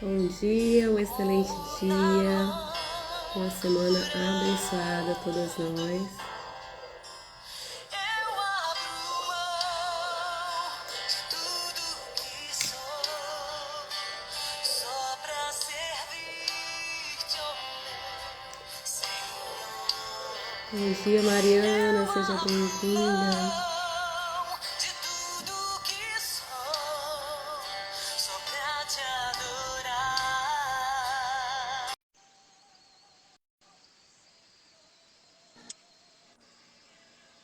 Bom dia, um excelente dia, uma semana abençoada a todas nós. Eu abro mão de tudo que sou, só pra servir-te, oh Senhor. Bom dia, Mariana, Eu seja abro bem-vinda. mão de tudo que sou, só pra te adorar.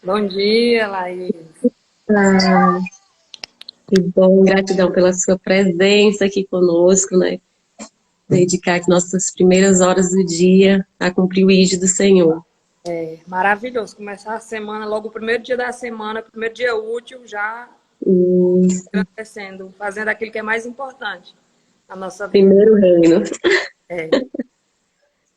Bom dia, Laís. Ah, que bom, gratidão pela sua presença aqui conosco, né? Dedicar aqui nossas primeiras horas do dia a cumprir o ID do Senhor. É maravilhoso começar a semana, logo o primeiro dia da semana, primeiro dia útil, já E agradecendo, fazendo aquilo que é mais importante na nossa vida. primeiro reino, É,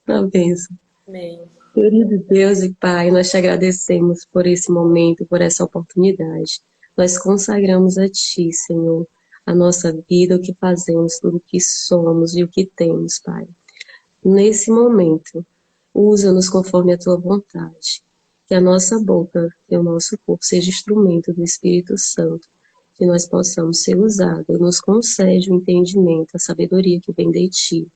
uma bênção. amém. Querido Deus e Pai, nós te agradecemos por esse momento, por essa oportunidade. Nós consagramos a Ti, Senhor, a nossa vida, o que fazemos, tudo o que somos e o que temos, Pai. Nesse momento, usa-nos conforme a Tua vontade. Que a nossa boca e o nosso corpo seja instrumento do Espírito Santo, que nós possamos ser usados. Nos concede o entendimento, a sabedoria que vem de Ti.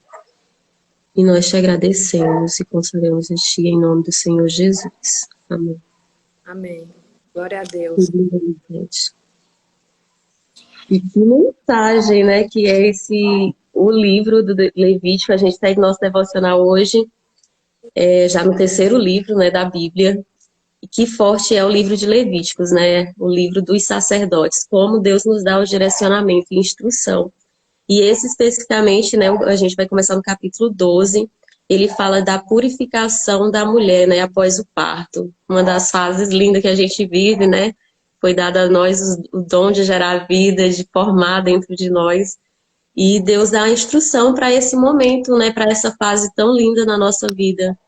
E nós te agradecemos e consagramos a Ti em nome do Senhor Jesus. Amém. Amém. Glória a Deus. E que mensagem, né? Que é o livro do Levítico. A gente está em nosso devocional hoje, já no terceiro livro, né, da Bíblia. E que forte é o livro de Levíticos, né? O livro dos sacerdotes. Como Deus nos dá o direcionamento e instrução. E esse especificamente, né, a gente vai começar no capítulo 12, ele fala da purificação da mulher, né, após o parto. Uma das fases lindas que a gente vive, né, foi dado a nós o dom de gerar vida, de formar dentro de nós. E Deus dá a instrução para esse momento, né, para essa fase tão linda na nossa vida,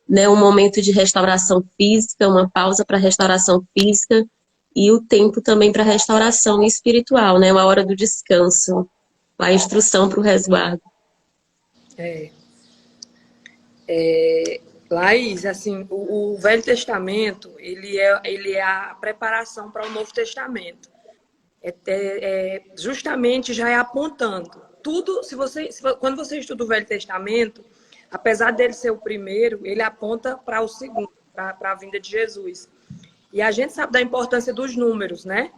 né, um momento de restauração física, uma pausa para restauração física e o tempo também para restauração espiritual, né, uma hora do descanso, a instrução para o resguardo. É, Laís, assim, o Velho Testamento, ele é a preparação para o Novo Testamento. Justamente já é apontando. Tudo, quando você estuda o Velho Testamento, apesar dele ser o primeiro, ele aponta para o segundo, para a vinda de Jesus. E a gente sabe da importância dos números, né?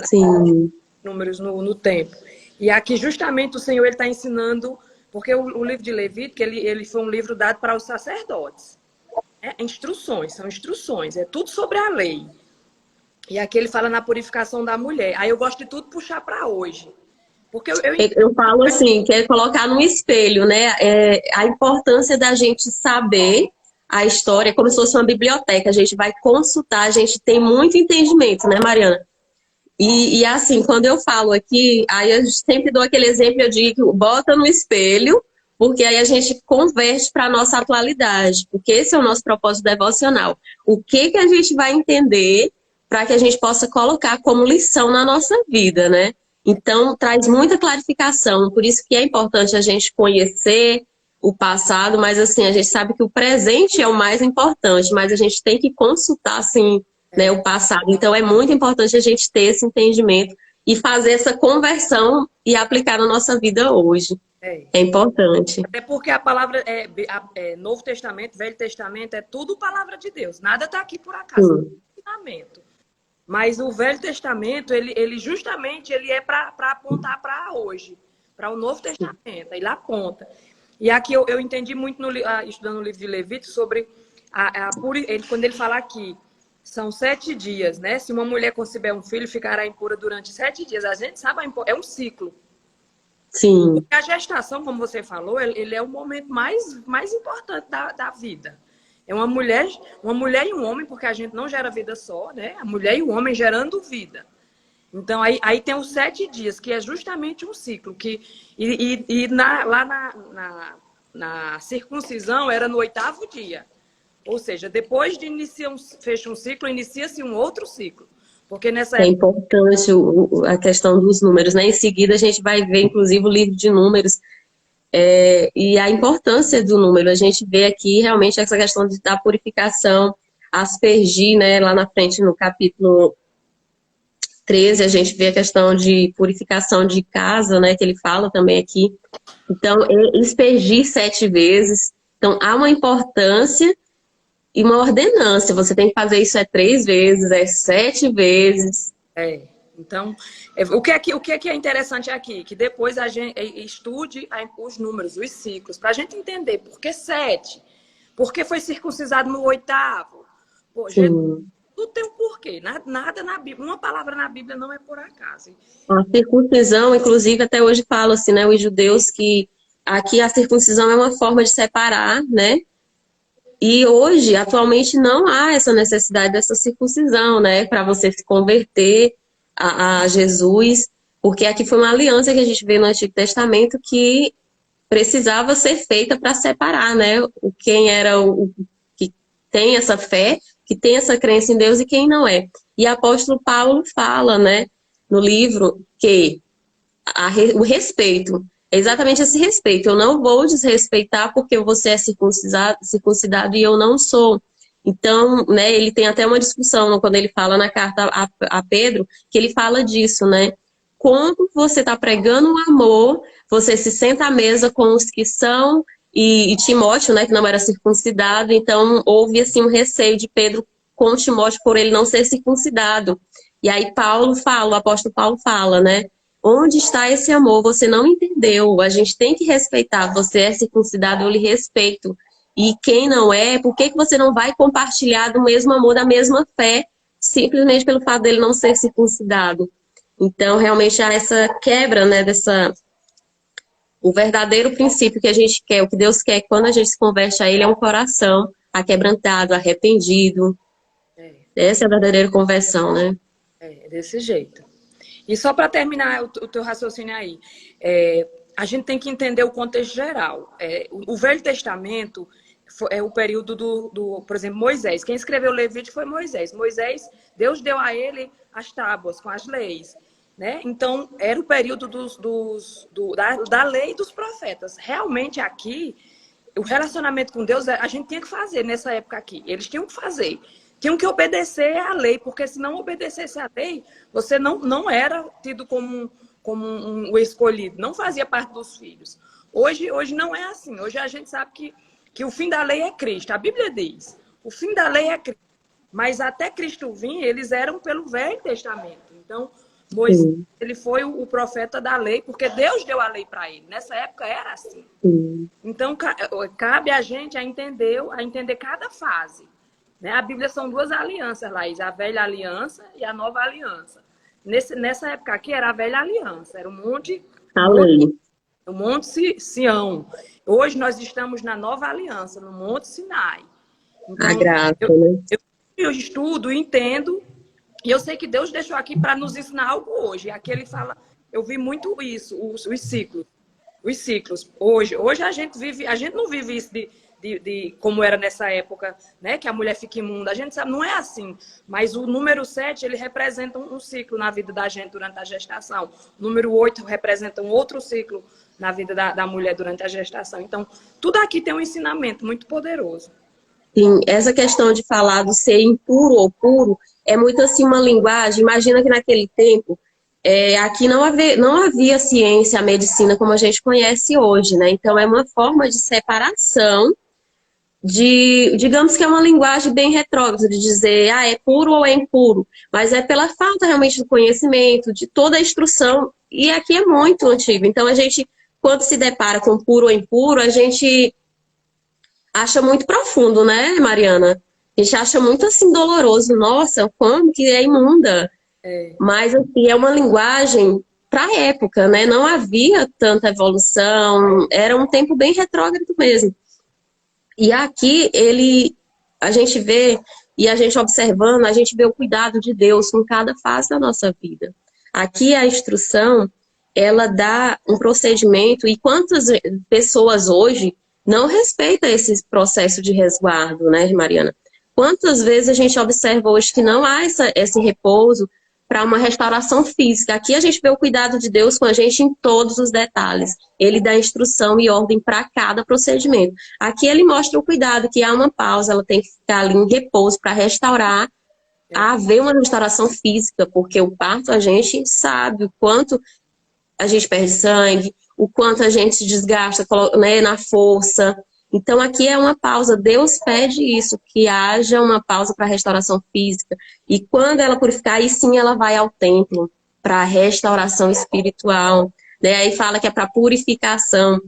Sim, Números no tempo. E aqui, justamente, o Senhor está ensinando, porque o livro de Levítico, ele foi um livro dado para os sacerdotes. Instruções, são instruções, é tudo sobre a lei. E aqui ele fala na purificação da mulher. Aí eu gosto de tudo puxar para hoje. Porque eu eu falo assim, que é colocar no espelho, né, a importância da gente saber a história, como se fosse uma biblioteca, a gente vai consultar, a gente tem muito entendimento, né, Mariana? E assim, quando eu falo aqui, aí eu sempre dou aquele exemplo, eu digo, bota no espelho, porque aí a gente converte para a nossa atualidade, porque esse é o nosso propósito devocional. O que que a gente vai entender para que a gente possa colocar como lição na nossa vida, né? Então, traz muita clarificação, por isso que é importante a gente conhecer o passado, mas assim, a gente sabe que o presente é o mais importante, mas a gente tem que consultar, assim, né, o passado. Então é muito importante a gente ter esse entendimento e fazer essa conversão e aplicar na nossa vida hoje. é. É importante. Até porque a palavra é Novo Testamento, Velho Testamento, é tudo palavra de Deus. Nada está aqui por acaso. Sim. Ensinamento. Mas o Velho Testamento, ele justamente ele é para apontar para hoje, para o Novo Testamento. Ele aponta. E aqui eu entendi muito estudando o livro de Levítico sobre quando ele fala aqui, são 7 dias, né? Se uma mulher conceber um filho, ficará impura durante 7 dias. A gente sabe, é um ciclo. Sim. A gestação, como você falou, ele é o momento mais importante da vida. É uma mulher e um homem, porque a gente não gera vida só, né? A mulher e o homem gerando vida. Então, aí tem os 7 dias, que é justamente um ciclo. Lá na circuncisão era no 8º dia. Ou seja, depois de fecha um ciclo, inicia-se um outro ciclo. Porque nessa É época. importante a questão dos números, né? Em seguida, a gente vai ver, inclusive, o livro de números, E a importância do número. A gente vê aqui realmente essa questão da purificação, aspergir, né? Lá na frente, no capítulo 13, a gente vê a questão de purificação de casa, né? Que ele fala também aqui. Então, aspergir 7 vezes. Então, há uma importância e uma ordenância. Você tem que fazer isso 3 vezes, 7 vezes. Então, o que é interessante aqui? Que depois a gente estude os números, os ciclos, para a gente entender por que 7, por que foi circuncisado no 8º. Pô, gente, tudo tem um porquê. Nada na Bíblia, uma palavra na Bíblia não é por acaso. A circuncisão, inclusive, até hoje fala assim, né? Os judeus que aqui a circuncisão é uma forma de separar, né? E hoje, atualmente, não há essa necessidade dessa circuncisão, né? Para você se converter a Jesus, porque aqui foi uma aliança que a gente vê no Antigo Testamento que precisava ser feita para separar, né? Quem era o que tem essa fé, que tem essa crença em Deus e quem não é. E o apóstolo Paulo fala, né, no livro, que o respeito, é exatamente esse respeito. Eu não vou desrespeitar porque você é circuncidado e eu não sou. Então, né, ele tem até uma discussão quando ele fala na carta a Pedro, que ele fala disso, né? Quando você está pregando o amor, você se senta à mesa com os que são, e Timóteo, né, que não era circuncidado, então houve assim um receio de Pedro com Timóteo por ele não ser circuncidado. E aí o apóstolo Paulo fala, né? Onde está esse amor? Você não entendeu. A gente tem que respeitar. Você é circuncidado, eu lhe respeito. E quem não é, por que você não vai compartilhar do mesmo amor, da mesma fé, simplesmente pelo fato dele não ser circuncidado? Então, realmente, há essa quebra, né, o verdadeiro princípio que a gente quer, o que Deus quer quando a gente se converte a Ele é um coração aquebrantado, arrependido. Essa é a verdadeira conversão, né? É desse jeito. E só para terminar o teu raciocínio aí, a gente tem que entender o contexto geral. O Velho Testamento é o período por exemplo, Moisés. Quem escreveu o Levítico foi Moisés. Moisés, Deus deu a ele as tábuas com as leis, né? Então, era o período da lei e dos profetas. Realmente aqui, o relacionamento com Deus, a gente tinha que fazer nessa época aqui. Eles tinham que fazer. Tinham que obedecer à lei, porque se não obedecesse à lei, você não era tido como o escolhido, não fazia parte dos filhos. Hoje não é assim. Hoje a gente sabe que o fim da lei é Cristo. A Bíblia diz, o fim da lei é Cristo. Mas até Cristo vir, eles eram pelo Velho Testamento. Então, Moisés, ele foi o profeta da lei, porque Deus deu a lei para ele. Nessa época era assim. Então, cabe a gente a entender cada fase. Né? A Bíblia são 2 alianças, Laís, a velha aliança e a nova aliança. Nessa época aqui era a velha aliança, era o monte Sião. Hoje nós estamos na nova aliança, no Monte Sinai. Então, a graça, né? Eu estudo, entendo, e eu sei que Deus deixou aqui para nos ensinar algo hoje. Aqui ele fala, eu vi muito isso, os ciclos. Os ciclos. Hoje a gente não vive isso de como era nessa época, né? Que a mulher fica imunda. A gente sabe, não é assim. Mas o número 7, ele representa um ciclo na vida da gente durante a gestação. O número 8 representa um outro ciclo na vida da mulher durante a gestação. Então, tudo aqui tem um ensinamento muito poderoso. Sim, essa questão de falar do ser impuro ou puro é muito assim uma linguagem. Imagina que naquele tempo, aqui não havia ciência, a medicina como a gente conhece hoje, né? Então, é uma forma de separação digamos que é uma linguagem bem retrógrada, de dizer, é puro ou é impuro, mas é pela falta realmente do conhecimento, de toda a instrução, e aqui é muito antigo. Então, a gente, quando se depara com puro ou impuro, a gente acha muito profundo, né, Mariana? A gente acha muito, assim, doloroso. Nossa, como que é imunda? Mas, assim, é uma linguagem para a época, né? Não havia tanta evolução, era um tempo bem retrógrado mesmo. E aqui, a gente vê, e a gente observando, a gente vê o cuidado de Deus com cada fase da nossa vida. Aqui a instrução, ela dá um procedimento, e quantas pessoas hoje não respeitam esse processo de resguardo, né, Mariana? Quantas vezes a gente observa hoje que não há esse repouso, para uma restauração física. Aqui a gente vê o cuidado de Deus com a gente em todos os detalhes. Ele dá instrução e ordem para cada procedimento. Aqui ele mostra o cuidado, que há uma pausa, ela tem que ficar ali em repouso para restaurar, haver uma restauração física, porque o parto a gente sabe o quanto a gente perde sangue, o quanto a gente se desgasta, né, na força. Então aqui é uma pausa. Deus pede isso, que haja uma pausa para restauração física. E quando ela purificar, aí sim ela vai ao templo para restauração espiritual. Né? Aí fala que é para purificação.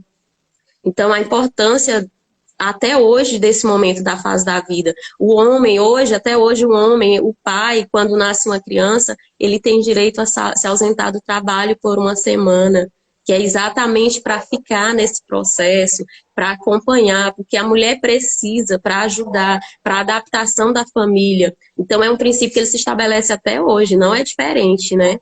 Então a importância até hoje desse momento da fase da vida. O homem hoje, até hoje o homem, o pai, quando nasce uma criança, ele tem direito a se ausentar do trabalho por uma semana, que é exatamente para ficar nesse processo, para acompanhar, porque a mulher precisa para ajudar, para a adaptação da família. Então é um princípio que ele se estabelece até hoje, não é diferente, né?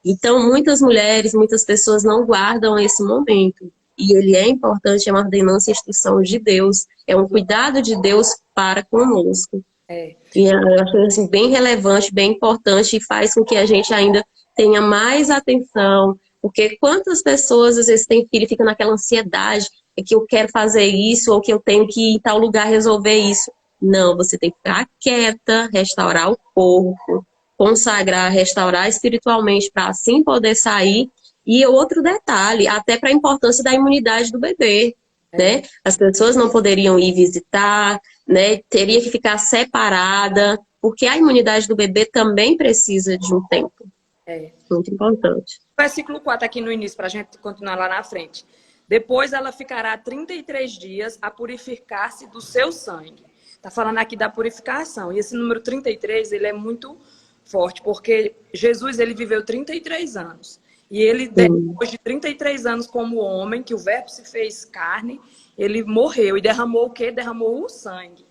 Então muitas mulheres, muitas pessoas não guardam esse momento. E ele é importante, é uma ordenança e instrução de Deus, é um cuidado de Deus para conosco. É. E eu acho assim, bem relevante, bem importante, e faz com que a gente ainda tenha mais atenção, porque quantas pessoas às vezes têm filho e ficam naquela ansiedade, é que eu quero fazer isso, ou que eu tenho que ir em tal lugar resolver isso. Não, você tem que ficar quieta, restaurar o corpo, consagrar, restaurar espiritualmente, para assim poder sair. E outro detalhe, até para a importância da imunidade do bebê, né? As pessoas não poderiam ir visitar, né? Teria que ficar separada, porque a imunidade do bebê também precisa de um tempo. É. Muito importante. Versículo 4 aqui no início, para a gente continuar lá na frente. Depois ela ficará 33 dias a purificar-se do seu sangue. Está falando aqui da purificação. E esse número 33, ele é muito forte, porque Jesus, ele viveu 33 anos. E ele, depois de 33 anos como homem, que o verbo se fez carne, ele morreu e derramou o quê? Derramou o sangue.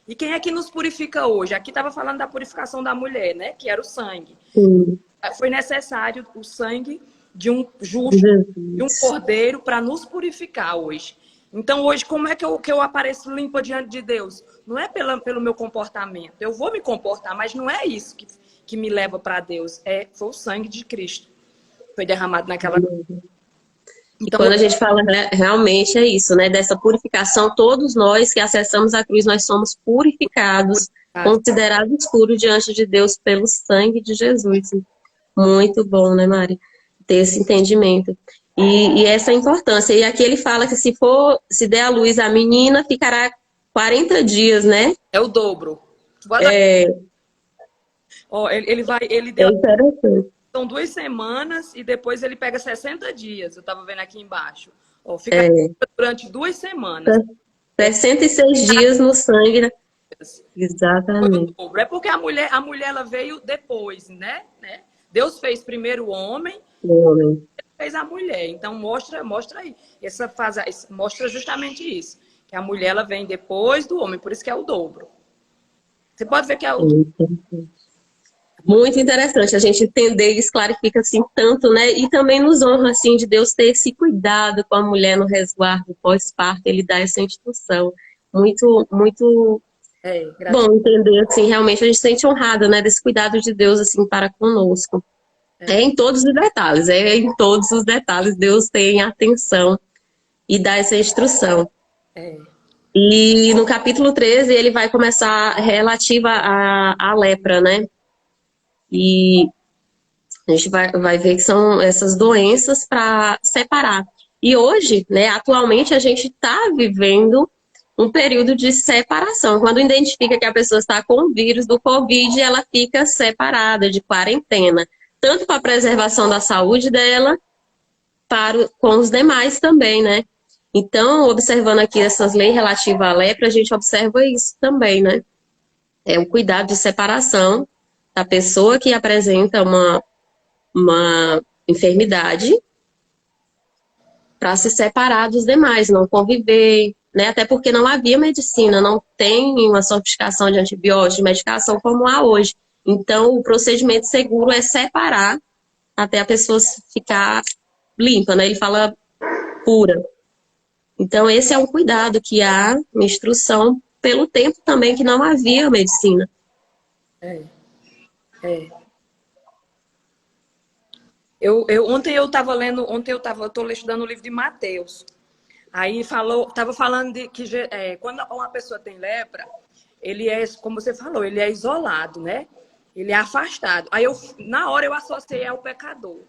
E quem é que nos purifica hoje? Aqui estava falando da purificação da mulher, né? Que era o sangue. Foi necessário o sangue de um justo, de um cordeiro, para nos purificar hoje. Então, hoje, como é que eu apareço limpa diante de Deus? Não é pelo meu comportamento. Eu vou me comportar, mas não é isso que me leva para Deus. Foi o sangue de Cristo. Foi derramado naquela... Então, quando a gente fala, né, realmente é isso, né? Dessa purificação, todos nós que acessamos a cruz, nós somos purificados, considerados puros diante de Deus pelo sangue de Jesus. Muito bom, né, Mari? Ter esse entendimento. E essa importância. E aqui ele fala que se der à luz a menina, ficará 40 dias, né? É o dobro. Ele deu... interessante. São 2 semanas e depois ele pega 60 dias. Eu estava vendo aqui embaixo. Fica durante 2 semanas. 66 dias no sangue, né? Exatamente. É porque a mulher ela veio depois, né? Deus fez primeiro o homem, depois fez a mulher. Então mostra aí. Mostra justamente isso. Que a mulher ela vem depois do homem, por isso que é o dobro. Você pode ver que é o dobro. Muito interessante a gente entender, isso clarifica assim tanto, né? E também nos honra assim de Deus ter esse cuidado com a mulher no resguardo pós-parto, ele dá essa instrução. Muito, muito bom entender assim, realmente a gente se sente honrada, né, desse cuidado de Deus assim para conosco. Em todos os detalhes, em todos os detalhes Deus tem atenção e dá essa instrução. E no capítulo 13 ele vai começar relativa à lepra, né? E a gente vai ver que são essas doenças para separar. E hoje, né, atualmente, a gente está vivendo um período de separação. Quando identifica que a pessoa está com o vírus do Covid, ela fica separada, de quarentena. Tanto para a preservação da saúde dela, com os demais também, né? Então, observando aqui essas leis relativas à lepra, a gente observa isso também, né? É o cuidado de separação da pessoa que apresenta uma enfermidade para se separar dos demais, não conviver, né? Até porque não havia medicina, não tem uma sofisticação de antibióticos, de medicação como há hoje. Então, o procedimento seguro é separar até a pessoa ficar limpa, né? Ele fala pura. Então, esse é um cuidado que há, uma instrução, pelo tempo também que não havia medicina. Ontem eu tô estudando o livro de Mateus. Aí tava falando de que quando uma pessoa tem lepra, ele é, como você falou, ele é isolado, né? Ele é afastado. Aí na hora eu associei ao pecador.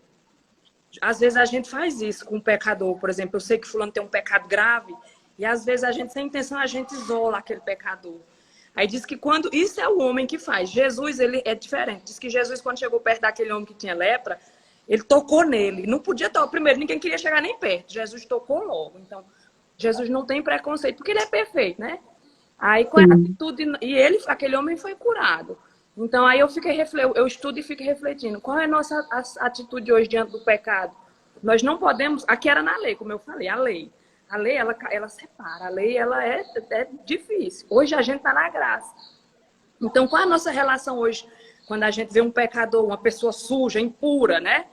Às vezes a gente faz isso com o pecador. Por exemplo, eu sei que fulano tem um pecado grave e às vezes a gente, sem intenção, a gente isola aquele pecador. Aí diz que quando... Isso é o homem que faz. Jesus, ele é diferente. Diz que Jesus, quando chegou perto daquele homem que tinha lepra, ele tocou nele. Não podia tocar. Primeiro, ninguém queria chegar nem perto. Jesus tocou logo. Então, Jesus não tem preconceito, porque ele é perfeito, né? Aí, com a atitude... E aquele homem foi curado. Então, aí eu estudo e fico refletindo. Qual é a nossa atitude hoje diante do pecado? Nós não podemos... Aqui era na lei, como eu falei, a lei. A lei, ela separa. A lei, ela é difícil. Hoje a gente está na graça. Então, qual é a nossa relação hoje? Quando a gente vê um pecador, uma pessoa suja, impura, né?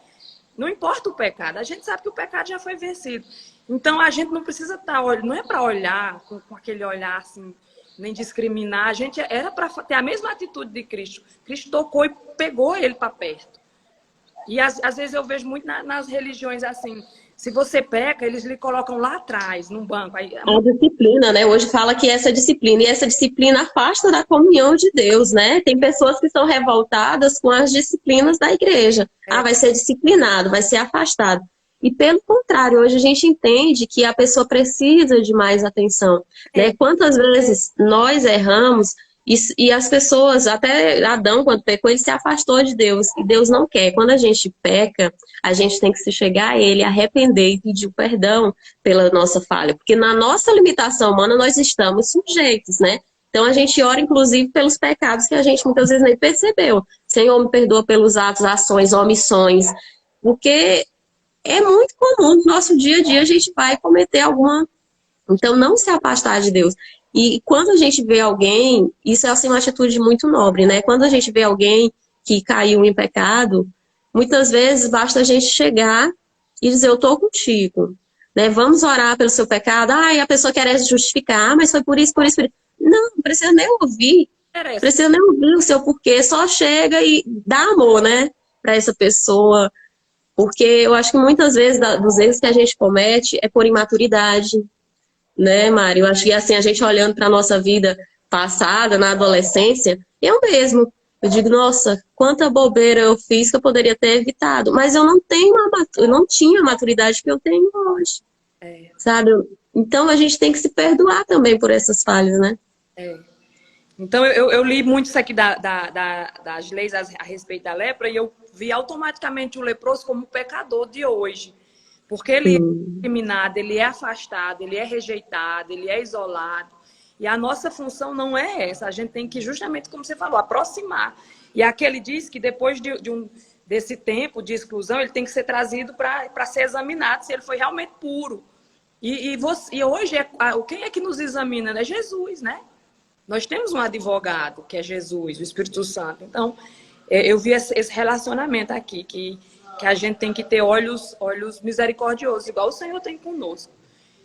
Não importa o pecado. A gente sabe que o pecado já foi vencido. Então, a gente não precisa estar... Não é para olhar com aquele olhar assim... nem discriminar, a gente era para ter a mesma atitude de Cristo. Cristo tocou e pegou ele para perto. E às vezes eu vejo muito nas religiões assim, se você peca, eles lhe colocam lá atrás, num banco. Aí, A disciplina, né? Hoje fala que essa disciplina, e essa disciplina afasta da comunhão de Deus, né? Tem pessoas que são revoltadas com as disciplinas da igreja. Vai ser disciplinado, vai ser afastado. E pelo contrário, hoje a gente entende que a pessoa precisa de mais atenção, né? Quantas vezes nós erramos e as pessoas, até Adão quando pecou, ele se afastou de Deus e Deus não quer. Quando a gente peca, a gente tem que se chegar a ele, arrepender e pedir perdão pela nossa falha, porque na nossa limitação humana nós estamos sujeitos, né? Então a gente ora inclusive pelos pecados que a gente muitas vezes nem percebeu. Senhor, me perdoa pelos atos, ações, omissões, porque é muito comum no nosso dia a dia a gente vai cometer alguma... Então, não se afastar de Deus. E quando a gente vê alguém, isso é assim, uma atitude muito nobre, né? Quando a gente vê alguém que caiu em pecado, muitas vezes basta a gente chegar e dizer, eu estou contigo, né? Vamos orar pelo seu pecado. A pessoa quer justificar, mas foi por isso, por isso, por isso. Não precisa nem ouvir. Não precisa nem ouvir o seu porquê. Só chega e dá amor, né? Para essa pessoa. Porque eu acho que muitas vezes dos erros que a gente comete é por imaturidade, né, Mari? Eu acho que assim, a gente olhando para a nossa vida passada, na adolescência, eu mesmo, eu digo, nossa, quanta bobeira eu fiz que eu poderia ter evitado. Mas eu não tinha a maturidade que eu tenho hoje, sabe? Então a gente tem que se perdoar também por essas falhas, né? Então eu li muito isso aqui das leis a respeito da lepra e eu vi automaticamente o leproso como pecador de hoje. Porque ele é discriminado, ele é afastado, ele é rejeitado, ele é isolado. E a nossa função não é essa. A gente tem que, justamente como você falou, aproximar. E aqui ele diz que depois desse tempo de exclusão, ele tem que ser trazido para ser examinado se ele foi realmente puro. E hoje, quem é que nos examina? É Jesus, né? Nós temos um advogado, que é Jesus, o Espírito Santo. Então, eu vi esse relacionamento aqui, que a gente tem que ter olhos misericordiosos, igual o Senhor tem conosco.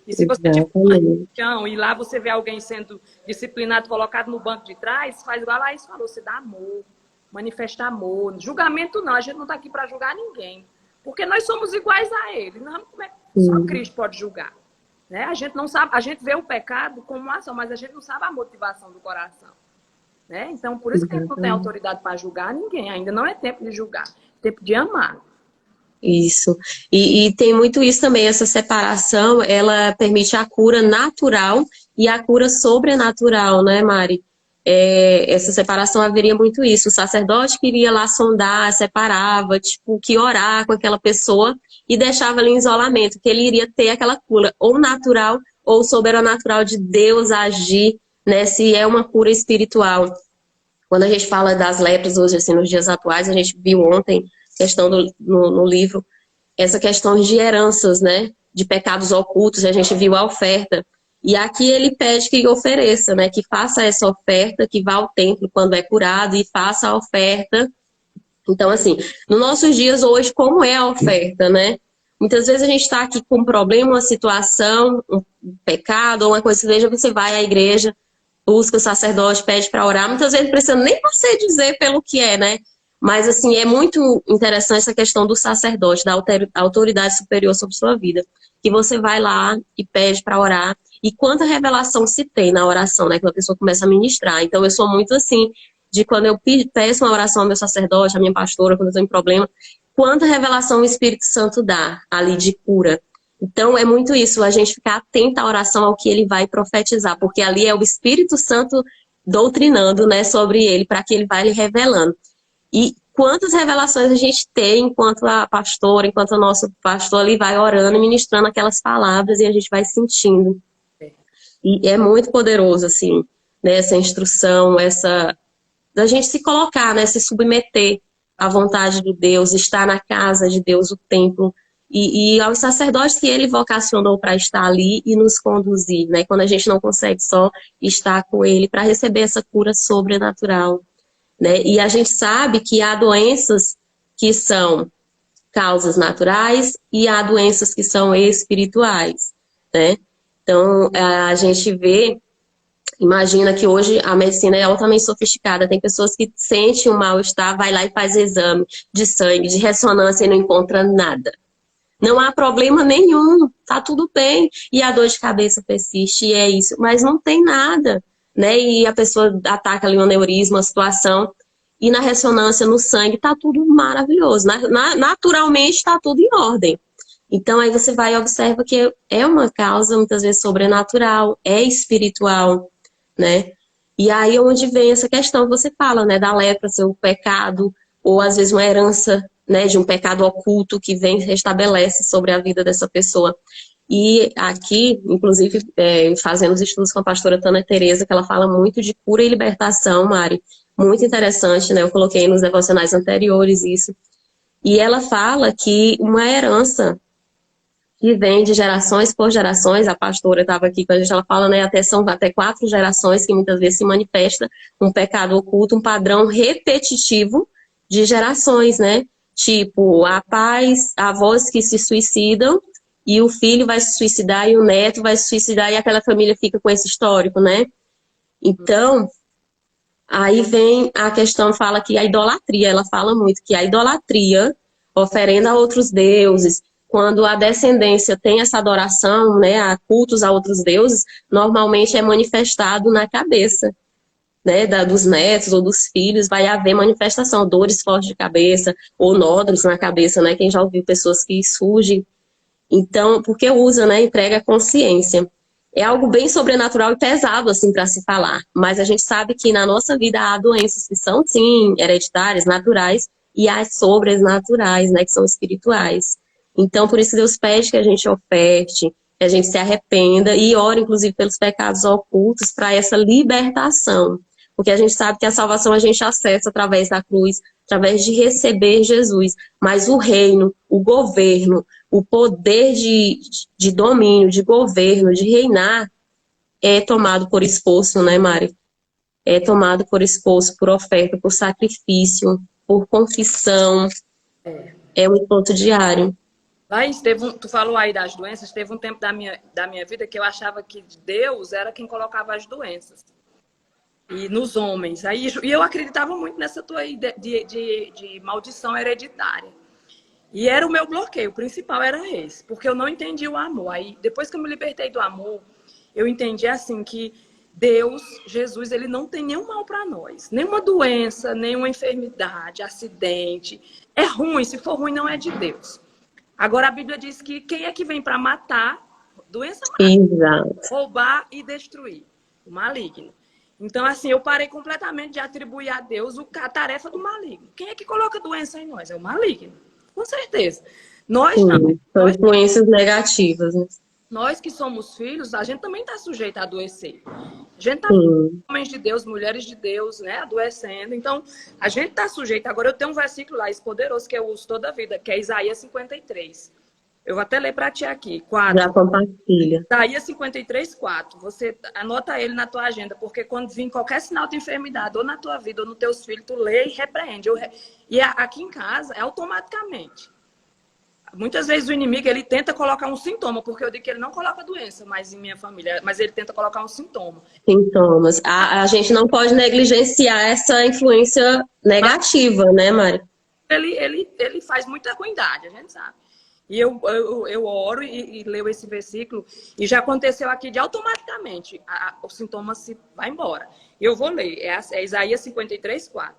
E se você tiver uma religião e lá você vê alguém sendo disciplinado, colocado no banco de trás, faz igual a Laís falou, você dá amor, manifesta amor. Julgamento não, a gente não está aqui para julgar ninguém. Porque nós somos iguais a ele. Não, só Cristo pode julgar. Né? A gente não sabe, a gente vê o pecado como uma ação, mas a gente não sabe a motivação do coração. Né? Então, por isso que a gente não tem autoridade para julgar ninguém. Ainda não é tempo de julgar, é tempo de amar. Isso. E tem muito isso também, essa separação, ela permite a cura natural e a cura sobrenatural, né, Mari? Essa separação haveria muito isso. O sacerdote queria lá sondar, separava, tipo, que orar com aquela pessoa e deixava ali em isolamento, que ele iria ter aquela cura, ou natural ou sobrenatural de Deus agir, né, se é uma cura espiritual. Quando a gente fala das lepras hoje, assim, nos dias atuais, a gente viu ontem, questão no livro, essa questão de heranças, né, de pecados ocultos, a gente viu a oferta. E aqui ele pede que ofereça, né, que faça essa oferta, que vá ao templo quando é curado e faça a oferta. Então, assim, nos nossos dias hoje, como é a oferta, né? Muitas vezes a gente está aqui com um problema, uma situação, um pecado, ou uma coisa que seja, você vai à igreja, busca o sacerdote, pede para orar. Muitas vezes não precisa nem você dizer pelo que é, né? Mas, assim, é muito interessante essa questão do sacerdote, da autoridade superior sobre sua vida. Que você vai lá e pede para orar. E quanta revelação se tem na oração, né? Quando a pessoa começa a ministrar. Então, eu sou muito assim, de quando eu peço uma oração ao meu sacerdote, à minha pastora, quando eu estou em problema, quanta revelação o Espírito Santo dá ali de cura. Então, é muito isso, a gente ficar atento à oração, ao que ele vai profetizar, porque ali é o Espírito Santo doutrinando, né, sobre ele, para que ele vai lhe revelando. E quantas revelações a gente tem enquanto a pastora, enquanto o nosso pastor ali vai orando, ministrando aquelas palavras e a gente vai sentindo. E é muito poderoso, assim, né, essa instrução, essa da gente se colocar, né, se submeter à vontade de Deus, estar na casa de Deus, o templo, e aos sacerdotes que ele vocacionou para estar ali e nos conduzir, né, quando a gente não consegue só estar com ele para receber essa cura sobrenatural, né, e a gente sabe que há doenças que são causas naturais e há doenças que são espirituais, né, então a gente vê. Imagina que hoje a medicina é altamente sofisticada. Tem pessoas que sentem um mal-estar, vai lá e faz exame de sangue, de ressonância e não encontra nada. Não há problema nenhum, tá tudo bem. E a dor de cabeça persiste, e é isso. Mas não tem nada, né? E a pessoa ataca ali um aneurisma, uma situação, e na ressonância, no sangue, tá tudo maravilhoso. Naturalmente, tá tudo em ordem. Então, aí você vai e observa que é uma causa, muitas vezes, sobrenatural, é espiritual, né? E aí onde vem essa questão que você fala, né, da lepra ser o pecado, ou às vezes uma herança, né, de um pecado oculto que vem e restabelece sobre a vida dessa pessoa. E aqui, inclusive, fazendo os estudos com a pastora Tânia Tereza, que ela fala muito de cura e libertação, Mari, muito interessante, né, eu coloquei nos devocionais anteriores isso, e ela fala que uma herança que vem de gerações por gerações, a pastora estava aqui com a gente, ela fala, né, são até 4 gerações que muitas vezes se manifesta um pecado oculto, um padrão repetitivo de gerações, né? Tipo, avós que se suicidam e o filho vai se suicidar e o neto vai se suicidar e aquela família fica com esse histórico, né? Então, aí vem a questão, fala que a idolatria, ela fala muito que a idolatria, oferenda a outros deuses, quando a descendência tem essa adoração, né, a cultos a outros deuses, normalmente é manifestado na cabeça, né, dos netos ou dos filhos, vai haver manifestação, dores fortes de cabeça, ou nódulos na cabeça, né, quem já ouviu pessoas que surgem. Então, porque usa, né, entrega a consciência. É algo bem sobrenatural e pesado, assim, para se falar. Mas a gente sabe que na nossa vida há doenças que são, sim, hereditárias, naturais, e há sobrenaturais, né, que são espirituais. Então, por isso que Deus pede que a gente oferte, que a gente se arrependa e ore, inclusive, pelos pecados ocultos para essa libertação. Porque a gente sabe que a salvação a gente acessa através da cruz, através de receber Jesus. Mas o reino, o governo, o poder de domínio, de governo, de reinar, é tomado por esforço, né, Mari? É tomado por esforço, por oferta, por sacrifício, por confissão. É um encontro diário. Laís, tu falou aí das doenças, teve um tempo da minha vida que eu achava que Deus era quem colocava as doenças. E nos homens. E eu acreditava muito nessa tua ideia de maldição hereditária. E era o meu bloqueio, o principal era esse, porque eu não entendi o amor. Aí, depois que eu me libertei do amor, eu entendi assim que Deus, Jesus, ele não tem nenhum mal para nós. Nenhuma doença, nenhuma enfermidade, acidente. É ruim, se for ruim não é de Deus. Agora a Bíblia diz que quem é que vem para matar? Doença mata. Exato. Roubar e destruir. O maligno. Então, assim, eu parei completamente de atribuir a Deus a tarefa do maligno. Quem é que coloca doença em nós? É o maligno. Com certeza. Nós não. Sim, são influências negativas, né? Nós que somos filhos, a gente também está sujeito a adoecer. A gente está homens de Deus, mulheres de Deus, né, adoecendo. Então, a gente está sujeito. Agora, eu tenho um versículo lá, esse poderoso, que eu uso toda a vida, que é Isaías 53. Eu vou até ler para ti aqui. 4. Já compartilha. Isaías 53, 4. Você anota ele na tua agenda, porque quando vir qualquer sinal de enfermidade, ou na tua vida, ou nos teus filhos, tu lê e repreende. E aqui em casa, é automaticamente. Muitas vezes o inimigo, ele tenta colocar um sintoma, porque eu digo que ele não coloca doença mais em minha família, mas ele tenta colocar um sintoma. Sintomas. A gente não pode negligenciar essa influência Mas negativa, né, Mari? ele faz muita ruindade, a gente sabe. E eu oro e leio esse versículo, e já aconteceu aqui de automaticamente, o sintoma se vai embora. Eu vou ler, é Isaías 53, 4.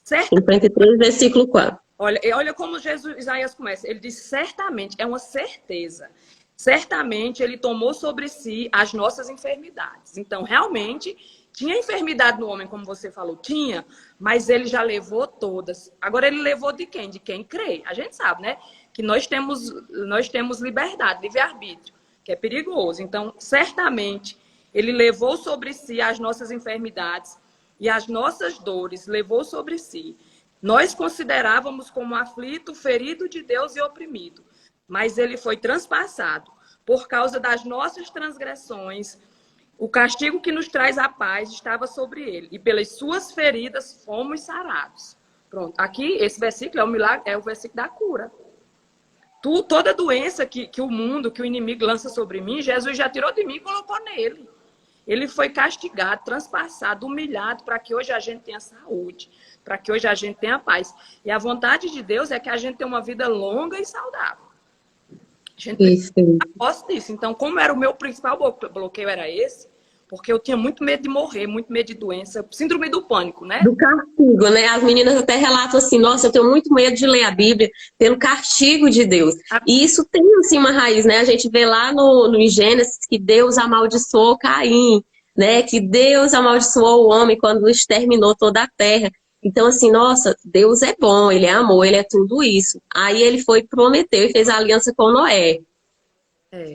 Certo? 53, versículo 4. Olha como Isaías começa. Ele diz, certamente, é uma certeza. Certamente ele tomou sobre si as nossas enfermidades. Então, realmente, tinha enfermidade no homem, como você falou, tinha, mas ele já levou todas. Agora, ele levou de quem? De quem crê. A gente sabe, né? Que nós temos liberdade, livre-arbítrio, que é perigoso. Então, certamente, ele levou sobre si as nossas enfermidades e as nossas dores, levou sobre si. Nós considerávamos como aflito, ferido de Deus e oprimido, mas ele foi transpassado por causa das nossas transgressões. O castigo que nos traz a paz estava sobre ele, e pelas suas feridas fomos sarados. Pronto, aqui esse versículo é o milagre, é o versículo da cura. Toda doença que o mundo, que o inimigo lança sobre mim, Jesus já tirou de mim e colocou nele. Ele foi castigado, transpassado, humilhado, para que hoje a gente tenha saúde, para que hoje a gente tenha paz. E a vontade de Deus é que a gente tenha uma vida longa e saudável. A gente gosta disso. Então, como era o meu principal bloqueio, era esse, porque eu tinha muito medo de morrer, muito medo de doença, síndrome do pânico, né? Do castigo, né? As meninas até relatam assim, nossa, eu tenho muito medo de ler a Bíblia pelo castigo de Deus. E isso tem, assim, uma raiz, né? A gente vê lá no Gênesis que Deus amaldiçoou Caim, né? Que Deus amaldiçoou o homem quando exterminou toda a terra. Então, assim, nossa, Deus é bom, Ele é amor, Ele é tudo isso. Aí Ele foi, prometeu e fez a aliança com Noé.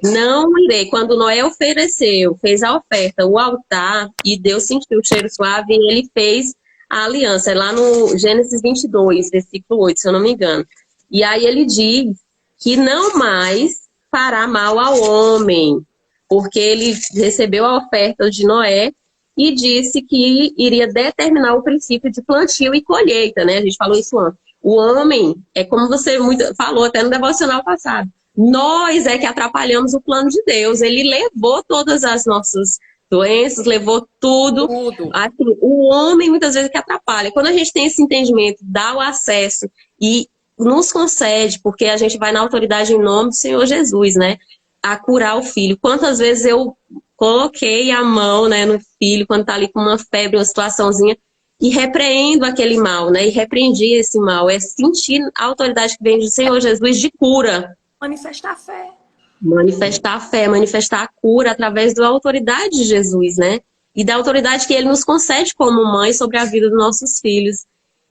Não irei. Quando Noé ofereceu, fez a oferta, o altar, e Deus sentiu o cheiro suave, e ele fez a aliança. É lá no Gênesis 22, versículo 8, se eu não me engano. E aí ele diz que não mais fará mal ao homem, porque ele recebeu a oferta de Noé e disse que iria determinar o princípio de plantio e colheita, né? A gente falou isso antes. O homem, é como você falou até no devocional passado, nós é que atrapalhamos o plano de Deus. Ele levou todas as nossas doenças, levou tudo. Assim, o homem muitas vezes é que atrapalha. Quando a gente tem esse entendimento, dá o acesso e nos concede, porque a gente vai na autoridade em nome do Senhor Jesus, né? A curar o filho. Quantas vezes eu coloquei a mão, né, no filho quando tá ali com uma febre, uma situaçãozinha, e repreendo aquele mal, né? E repreendi esse mal. É sentir a autoridade que vem do Senhor Jesus de cura. Manifestar a fé. Manifestar a fé, manifestar a cura através da autoridade de Jesus, né? E da autoridade que Ele nos concede como mãe sobre a vida dos nossos filhos.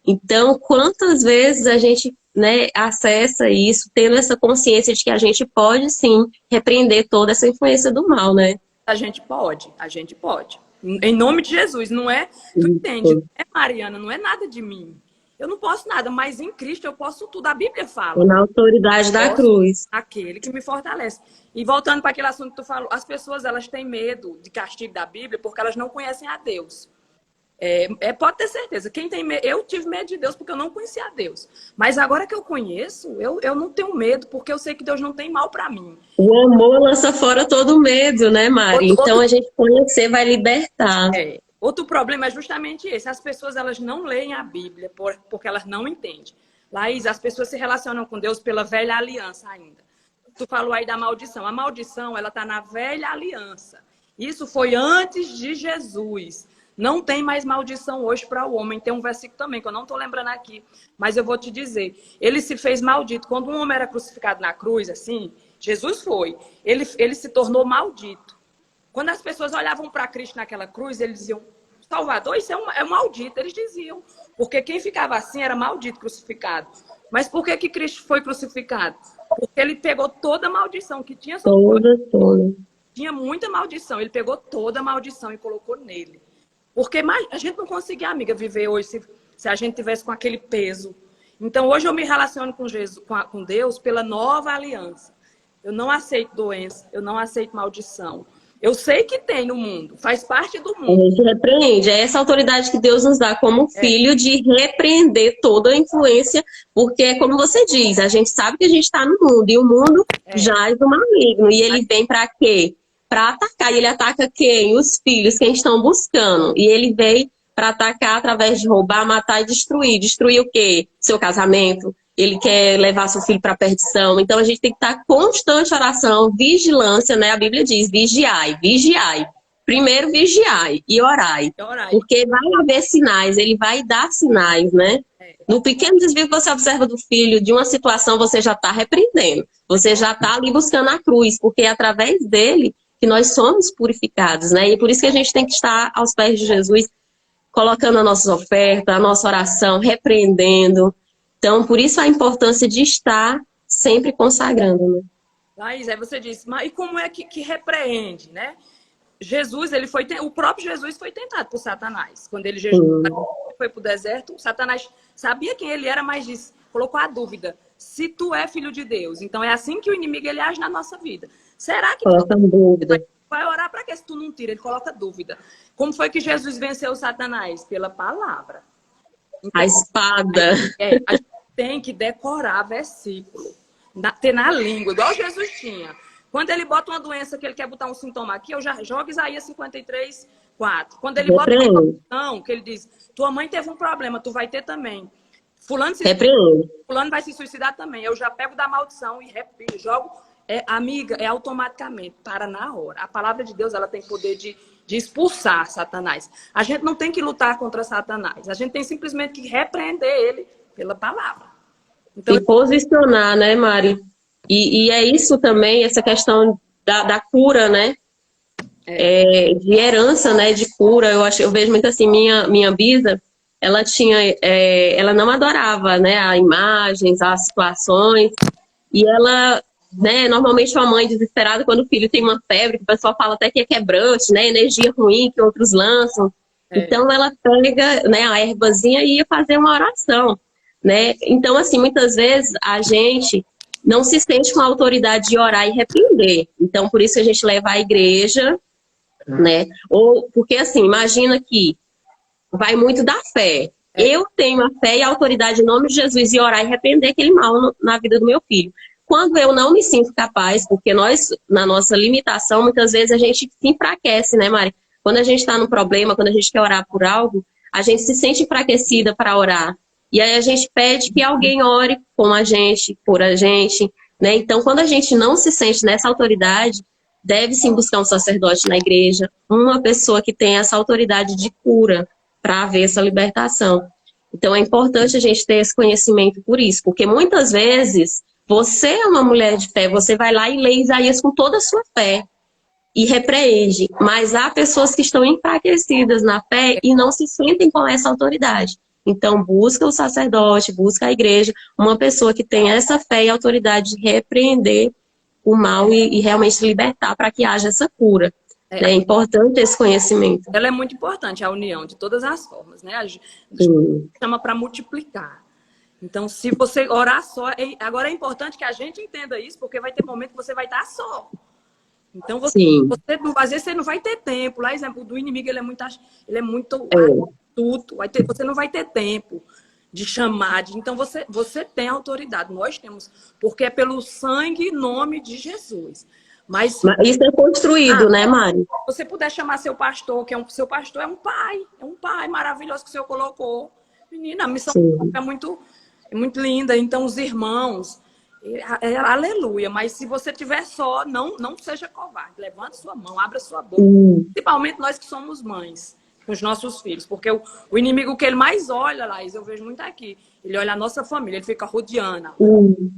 Então, quantas vezes a gente, né, acessa isso, tendo essa consciência de que a gente pode, sim, repreender toda essa influência do mal, né? A gente pode, a gente pode. Em nome de Jesus, não é, tu entende? Não é, Mariana, não é nada de mim. Eu não posso nada, mas em Cristo eu posso tudo. A Bíblia fala. Na autoridade da cruz. Aquele que me fortalece. E voltando para aquele assunto que tu falou, as pessoas elas têm medo de castigo da Bíblia porque elas não conhecem a Deus. Pode ter certeza. Quem tem medo, eu tive medo de Deus porque eu não conhecia a Deus. Mas agora que eu conheço, eu não tenho medo porque eu sei que Deus não tem mal para mim. O amor lança fora todo medo, né, Mari? Então a gente conhecer vai libertar. Outro problema é justamente esse. As pessoas elas não leem a Bíblia porque elas não entendem. Laís, as pessoas se relacionam com Deus pela velha aliança ainda. Tu falou aí da maldição. A maldição, ela está na velha aliança. Isso foi antes de Jesus. Não tem mais maldição hoje para o homem. Tem um versículo também que eu não estou lembrando aqui, mas eu vou te dizer. Ele se fez maldito. Quando um homem era crucificado na cruz, assim, Jesus foi. Ele se tornou maldito. Quando as pessoas olhavam para Cristo naquela cruz, eles diziam, Salvador, isso é maldito. Eles diziam. Porque quem ficava assim era maldito, crucificado. Mas por que Cristo foi crucificado? Porque ele pegou toda a maldição que tinha sobre ele. Toda. Tinha muita maldição. Ele pegou toda a maldição e colocou nele. Porque a gente não conseguia, amiga, viver hoje se a gente tivesse com aquele peso. Então, hoje eu me relaciono com Jesus, com Deus pela nova aliança. Eu não aceito doença, eu não aceito maldição. Eu sei que tem no mundo, faz parte do A mundo. gente repreende. É essa autoridade que Deus nos dá como filho de repreender toda a influência, porque é como você diz, a gente sabe que a gente está no mundo, e o mundo jaz do maligno. E ele vem para quê? Para atacar. E ele ataca quem? Os filhos, quem estão buscando. E ele vem para atacar através de roubar, matar e destruir. Destruir o quê? Seu casamento. Ele quer levar seu filho para a perdição. Então a gente tem que estar constante oração, vigilância, né? A Bíblia diz, vigiai, vigiai. Primeiro vigiai e orai. Porque vai haver sinais, ele vai dar sinais, né? No pequeno desvio que você observa do filho, de uma situação, você já está repreendendo. Você já está ali buscando a cruz, porque é através dele que nós somos purificados, né? E por isso que a gente tem que estar aos pés de Jesus, colocando as nossas ofertas, a nossa oração, repreendendo. Então, por isso a importância de estar sempre consagrando, né? Laís, aí você disse, mas e como é que repreende, né? Jesus, o próprio Jesus foi tentado por Satanás. Quando ele foi para o deserto, Satanás sabia quem ele era, mas disse, colocou a dúvida, se tu é filho de Deus. Então é assim que o inimigo ele age na nossa vida. Será que coloca dúvida? Vai orar para quê se tu não tira? Ele coloca dúvida. Como foi que Jesus venceu Satanás? Pela palavra. Então, a espada. A gente tem que decorar versículo. Ter na língua, igual Jesus tinha. Quando ele bota uma doença que ele quer botar um sintoma aqui, eu já jogo Isaías 53, 4. Quando ele bota uma condição, que ele diz, tua mãe teve um problema, tu vai ter também. Fulano vai se suicidar também. Eu já pego da maldição e repito, jogo. Amiga, é automaticamente, para na hora. A palavra de Deus, ela tem poder de expulsar Satanás. A gente não tem que lutar contra Satanás. A gente tem simplesmente que repreender ele pela palavra. Então, e posicionar, né, Mari? E é isso também, essa questão da cura, né? De herança, né? De cura. Eu vejo muito assim, minha bisa, ela não adorava, né? As imagens, as situações. E ela, né? Normalmente uma mãe desesperada quando o filho tem uma febre, que o pessoal fala até que é quebrante, né? Energia ruim que outros lançam. Então ela pega, né, a ervazinha e ia fazer uma oração, né? Então, assim, muitas vezes a gente não se sente com a autoridade de orar e repreender. Então, por isso a gente leva à igreja, né? Ou, porque assim, imagina que vai muito da fé. Eu tenho a fé e a autoridade em nome de Jesus e orar e repreender aquele mal na vida do meu filho. Quando eu não me sinto capaz, porque nós, na nossa limitação, muitas vezes a gente se enfraquece, né, Mari? Quando a gente está no problema, quando a gente quer orar por algo, a gente se sente enfraquecida para orar. E aí a gente pede que alguém ore com a gente, por a gente, né? Então, quando a gente não se sente nessa autoridade, deve sim buscar um sacerdote na igreja, uma pessoa que tenha essa autoridade de cura para haver essa libertação. Então, é importante a gente ter esse conhecimento por isso, porque muitas vezes você é uma mulher de fé, você vai lá e lê Isaías com toda a sua fé e repreende, mas há pessoas que estão enfraquecidas na fé e não se sentem com essa autoridade. Então, busca o sacerdote, busca a igreja, uma pessoa que tenha essa fé e autoridade de repreender o mal e realmente se libertar para que haja essa cura. É importante esse conhecimento. Ela é muito importante, a união, de todas as formas, né? A gente chama para multiplicar. Então, se você orar só... Agora é importante que a gente entenda isso, porque vai ter momento que você vai estar só. Então, às vezes você não vai ter tempo. Lá, exemplo, do inimigo, ele é muito astuto. Você não vai ter tempo de chamar. Então, você tem autoridade. Nós temos, porque é pelo sangue e nome de Jesus. Mas isso é construído, né, Mari? Se você puder chamar seu pastor, seu pastor é um pai maravilhoso que o Senhor colocou. Menina, a missão é muito linda. Então, os irmãos... aleluia, mas se você estiver só, não seja covarde. Levante sua mão, abra sua boca. Principalmente nós que somos mães, com os nossos filhos. Porque o inimigo que ele mais olha, Laís, eu vejo muito aqui, ele olha a nossa família, ele fica rodeando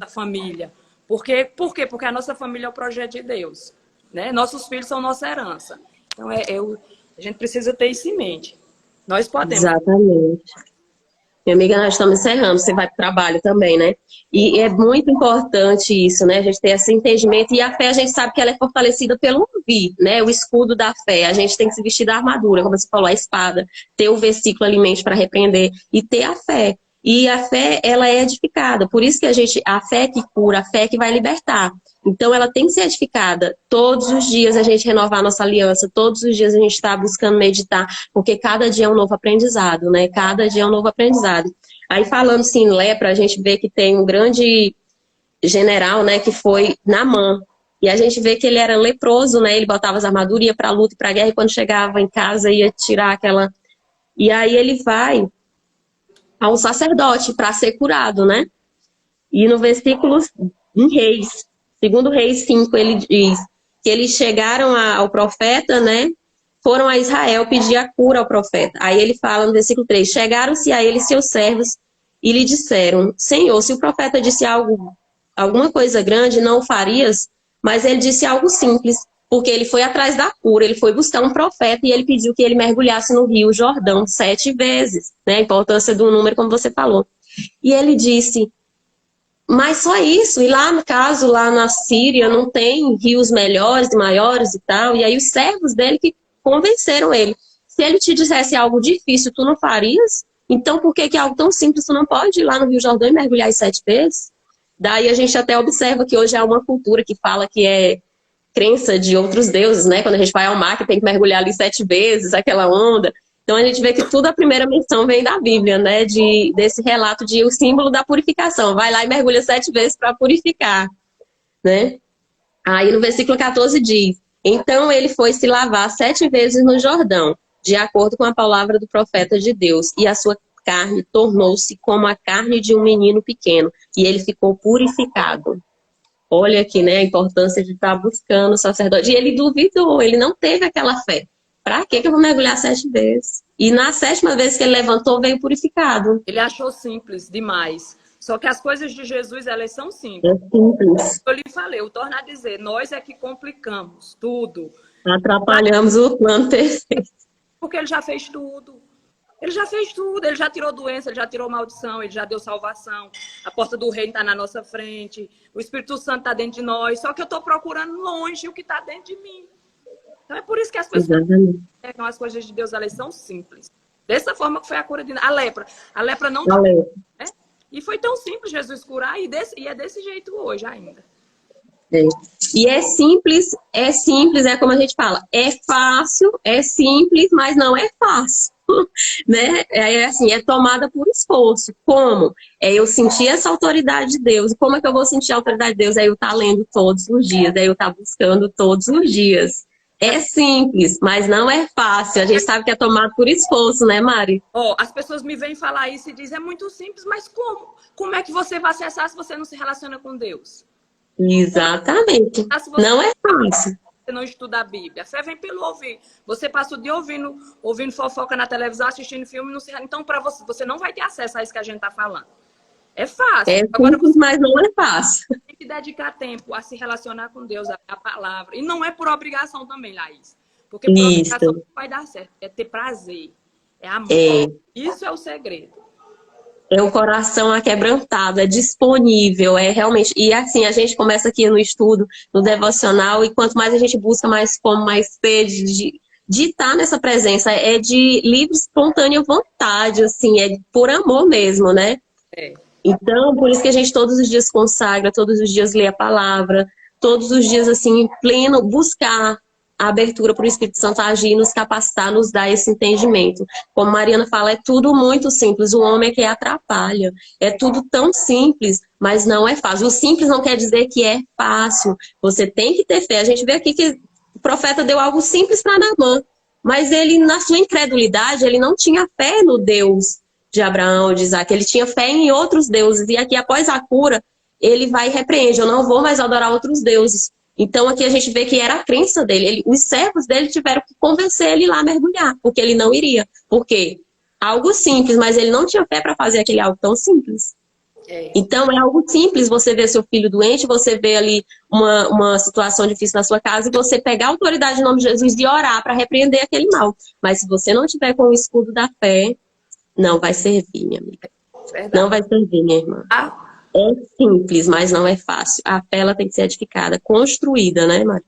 a família. Por quê? Porque a nossa família é o projeto de Deus. Né? Nossos filhos são nossa herança. Então, a gente precisa ter isso em mente. Nós podemos. Exatamente. Minha amiga, nós estamos encerrando, você vai para o trabalho também, né? E é muito importante isso, né? A gente ter esse entendimento. E a fé, a gente sabe que ela é fortalecida pelo ouvir, né? O escudo da fé. A gente tem que se vestir da armadura, como você falou, a espada. Ter o versículo ali em mente para repreender. E ter a fé. E a fé, ela é edificada. Por isso que a fé que cura, a fé que vai libertar. Então, ela tem que ser edificada. Todos os dias a gente renovar a nossa aliança, todos os dias a gente está buscando meditar, porque cada dia é um novo aprendizado, né? Cada dia é um novo aprendizado. Aí, falando assim, em lepra, a gente vê que tem um grande general, né, que foi Naamã. E a gente vê que ele era leproso, né? Ele botava as armaduras, ia pra luta e pra guerra, e quando chegava em casa ia tirar aquela... E aí ele vai ao sacerdote para ser curado, né? E no versículo em Reis, segundo Reis 5, ele diz que eles chegaram ao profeta, né? Foram a Israel pedir a cura ao profeta. Aí ele fala no versículo 3, chegaram-se a ele seus servos e lhe disseram, Senhor, se o profeta disse alguma coisa grande, não o farias? Mas ele disse algo simples, porque ele foi atrás da cura, ele foi buscar um profeta e ele pediu que ele mergulhasse no rio Jordão 7 vezes, né? A importância do número, como você falou. E ele disse, mas só isso, e lá no caso, lá na Síria, não tem rios melhores e maiores e tal, e aí os servos dele que convenceram ele. Se ele te dissesse algo difícil, tu não farias? Então por que algo tão simples tu não pode ir lá no Rio Jordão e mergulhar as 7 vezes? Daí a gente até observa que hoje há uma cultura que fala que é crença de outros deuses, né? Quando a gente vai ao mar, que tem que mergulhar ali 7 vezes, aquela onda. Então a gente vê que tudo a primeira menção vem da Bíblia, né? Desse relato de o símbolo da purificação. Vai lá e mergulha 7 vezes para purificar, né? Aí no versículo 14 diz, então ele foi se lavar 7 vezes no Jordão, de acordo com a palavra do profeta de Deus, e a sua carne tornou-se como a carne de um menino pequeno, e ele ficou purificado. Olha aqui, né, a importância de estar buscando o sacerdote. E ele duvidou, ele não teve aquela fé. Pra que eu vou mergulhar 7 vezes? E na 7ª vez que ele levantou, veio purificado. Ele achou simples demais. Só que as coisas de Jesus, elas são simples. É simples. Eu lhe falei, eu torno a dizer, nós é que complicamos tudo. Atrapalhamos o plano perfeito. Porque ele já fez tudo. Ele já fez tudo, ele já tirou doença, ele já tirou maldição, ele já deu salvação. A porta do reino está na nossa frente, o Espírito Santo está dentro de nós, só que eu estou procurando longe o que está dentro de mim. Então é por isso que as pessoas pegam as coisas de Deus, elas são simples. Dessa forma que foi a cura de a lepra. A lepra não dá, né? E foi tão simples Jesus curar, e é desse jeito hoje ainda. E é simples, é como a gente fala, é fácil, é simples, mas não é fácil. Né? É assim, é tomada por esforço. Como? É eu sentir essa autoridade de Deus. Como é que eu vou sentir a autoridade de Deus? É eu estar lendo todos os dias, é eu estar buscando todos os dias. É simples, mas não é fácil. A gente sabe que é tomado por esforço, né, Mari? As pessoas me vêm falar isso e dizem, é muito simples, mas como? Como é que você vai acessar se você não se relaciona com Deus? Exatamente. Não é fácil. Você não estuda a Bíblia. A fé vem pelo ouvir. Você passa o dia ouvindo fofoca na televisão, assistindo filme, não se... Então para você não vai ter acesso a isso que a gente está falando. É fácil. É simples, mas não é fácil. Tem que dedicar tempo a se relacionar com Deus, a palavra. E não é por obrigação também, Laís. Porque por obrigação não vai dar certo. É ter prazer. É amor. Isso é o segredo. É o coração aquebrantado, é disponível, é realmente... E assim, a gente começa aqui no estudo, no devocional, e quanto mais a gente busca, mais fome, mais sede de estar nessa presença. É de livre, espontânea vontade, assim, é por amor mesmo, né? Então, por isso que a gente todos os dias consagra, todos os dias lê a palavra, todos os dias, assim, em pleno, buscar a abertura para o Espírito Santo agir, nos capacitar, nos dar esse entendimento. Como Mariana fala, é tudo muito simples. O homem é que atrapalha. É tudo tão simples, mas não é fácil. O simples não quer dizer que é fácil. Você tem que ter fé. A gente vê aqui que o profeta deu algo simples para Naamã, mas ele, na sua incredulidade, ele não tinha fé no Deus de Abraão, de Isaac. Ele tinha fé em outros deuses. E aqui, após a cura, ele vai e repreende. Eu não vou mais adorar outros deuses. Então aqui a gente vê que era a crença dele. Os servos dele tiveram que convencer ele lá a mergulhar, porque ele não iria. Por quê? Algo simples, mas ele não tinha fé para fazer aquele algo tão simples. Então é algo simples você ver seu filho doente, você ver ali uma situação difícil na sua casa e você pegar a autoridade em nome de Jesus e orar para repreender aquele mal. Mas se você não tiver com o escudo da fé, não vai servir, minha amiga. Não vai servir, minha irmã. É simples, mas não é fácil. A fé ela tem que ser edificada, construída, né, Maria?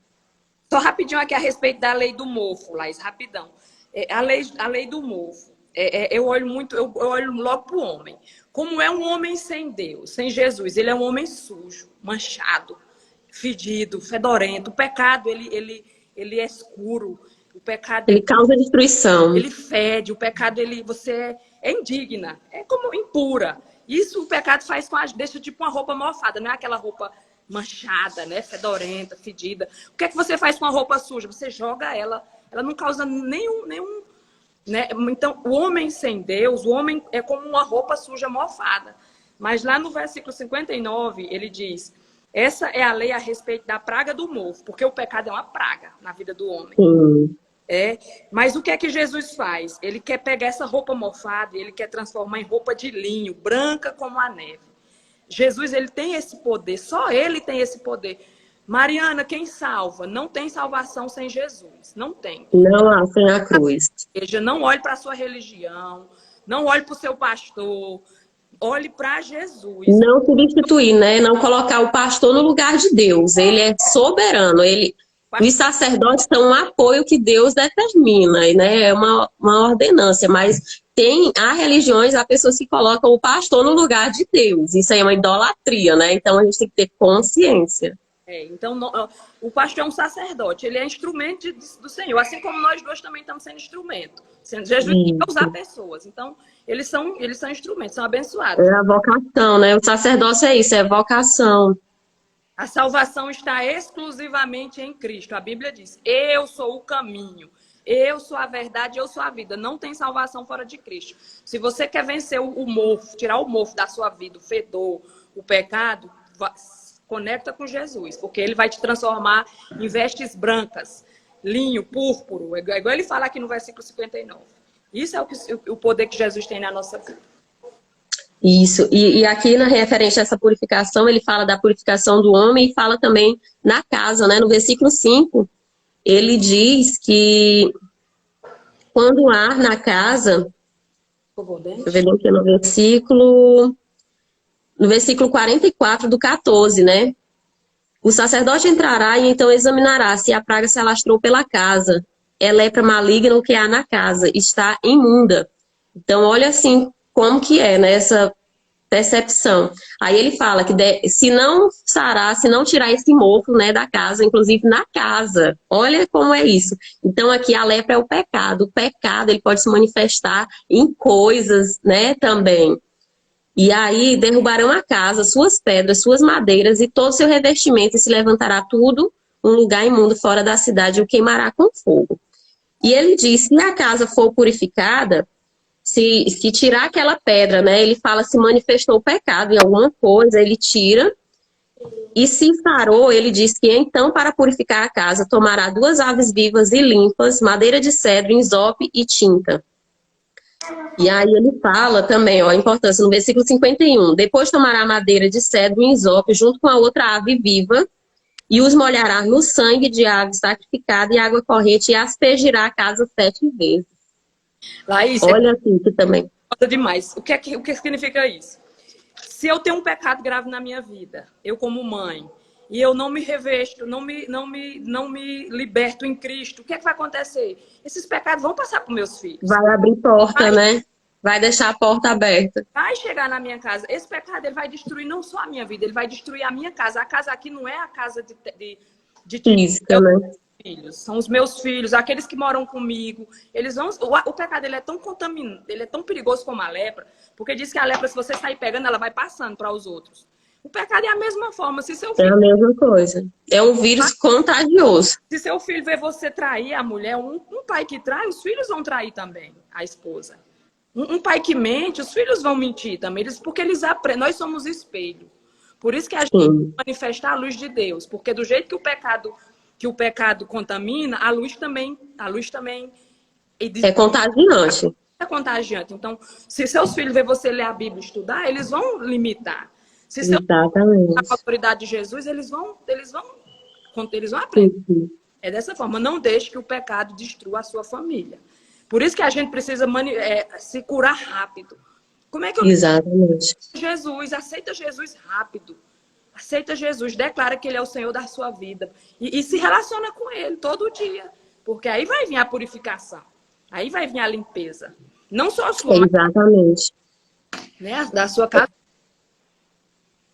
Só rapidinho aqui a respeito da lei do mofo, Laís, rapidão. A lei do mofo. eu olho muito, eu olho logo para o homem. Como é um homem sem Deus, sem Jesus, ele é um homem sujo, manchado, fedido, fedorento. O pecado, ele é escuro. O pecado, Ele causa destruição. ele fede. O pecado, você é indigna, é como impura. Isso o pecado faz com a gente, deixa tipo uma roupa mofada, não é aquela roupa manchada, né, fedorenta, fedida. O que é que você faz com a roupa suja? Você joga ela não causa nenhum, né? Então, o homem sem Deus, o homem é como uma roupa suja mofada. Mas lá no versículo 59, ele diz: essa é a lei a respeito da praga do mofo, porque o pecado é uma praga na vida do homem. Sim. Mas o que é que Jesus faz? Ele quer pegar essa roupa mofada e ele quer transformar em roupa de linho, branca como a neve. Jesus, ele tem esse poder, só ele tem esse poder. Mariana, quem salva? Não tem salvação sem Jesus, não tem. Não há sem a cruz. Seja, não olhe para a sua religião, não olhe para o seu pastor, olhe para Jesus. Não substituir, né? Não colocar o pastor no lugar de Deus. Ele é soberano. Os sacerdotes são um apoio que Deus determina, né? É uma ordenância, mas há religiões, há pessoas que colocam o pastor no lugar de Deus. Isso aí é uma idolatria, né? Então a gente tem que ter consciência. Então, o pastor é um sacerdote, ele é instrumento do Senhor, assim como nós dois também estamos sendo instrumento. Jesus quer usar pessoas, então eles são instrumentos, são abençoados. É a vocação, né? O sacerdócio é isso, é vocação. A salvação está exclusivamente em Cristo. A Bíblia diz: eu sou o caminho, eu sou a verdade, eu sou a vida. Não tem salvação fora de Cristo. Se você quer vencer o mofo, tirar o mofo da sua vida, o fedor, o pecado, conecta com Jesus, porque ele vai te transformar em vestes brancas, linho, púrpuro. É igual ele fala aqui no versículo 59. Isso é o poder que Jesus tem na nossa vida. Isso, e aqui na referência a essa purificação, ele fala da purificação do homem e fala também na casa, né? No versículo 5, ele diz que quando há na casa, deixa eu ver aqui no versículo 44 do 14, né? O sacerdote entrará e então examinará se a praga se alastrou pela casa. É lepra maligna o que há na casa, está imunda. Então, olha assim como que é, né, essa percepção. Aí ele fala que se não sarar, se não tirar esse mofo, né, da casa, inclusive na casa. Olha como é isso. Então aqui a lepra é o pecado. O pecado, ele pode se manifestar em coisas, né, também. E aí derrubarão a casa, suas pedras, suas madeiras e todo o seu revestimento, e se levantará tudo um lugar imundo fora da cidade e o queimará com fogo. E ele diz, se a casa for purificada, se tirar aquela pedra, né? Ele fala se manifestou o pecado em alguma coisa, ele tira. E se sarou, ele diz que então, para purificar a casa, tomará 2 aves vivas e limpas, madeira de cedro, ensope e tinta. E aí ele fala também, ó, a importância no versículo 51. Depois tomará madeira de cedro e ensope junto com a outra ave viva e os molhará no sangue de ave sacrificada e água corrente e aspergirá a casa 7 vezes. Laís, olha assim que também. Demais. O que significa isso? Se eu tenho um pecado grave na minha vida, eu como mãe, e eu não me revesto, não me liberto em Cristo, o que é que vai acontecer? Esses pecados vão passar para os meus filhos. Vai abrir porta, né? Vai deixar a porta aberta. Vai chegar na minha casa. Esse pecado ele vai destruir não só a minha vida, ele vai destruir a minha casa. A casa aqui não é a casa de física, né? Filhos, são os meus filhos, aqueles que moram comigo. Eles vão. O pecado ele é tão contaminante, ele é tão perigoso como a lepra, porque diz que a lepra, se você sair pegando, ela vai passando para os outros. O pecado é a mesma forma. Se seu filho... É a mesma coisa. É um vírus contagioso. Se seu filho ver você trair a mulher, um pai que trai, os filhos vão trair também a esposa. Um pai que mente, os filhos vão mentir também, porque eles aprendem. Nós somos espelho. Por isso que a gente tem que manifestar a luz de Deus, porque do jeito que o pecado contamina, a luz também é contagiante. É contagiante. Então, se seus filhos ver você ler a Bíblia e estudar, eles vão limitar. Se seus filhos a autoridade de Jesus, eles vão aprender. Sim. É dessa forma. Não deixe que o pecado destrua a sua família. Por isso que a gente precisa se curar rápido. Como é que eu... Exatamente. Jesus, aceita Jesus rápido. Aceita Jesus, declara que Ele é o Senhor da sua vida. E se relaciona com Ele todo dia. Porque aí vai vir a purificação. Aí vai vir a limpeza. Não só a sua, mas, Exatamente. né, da sua casa.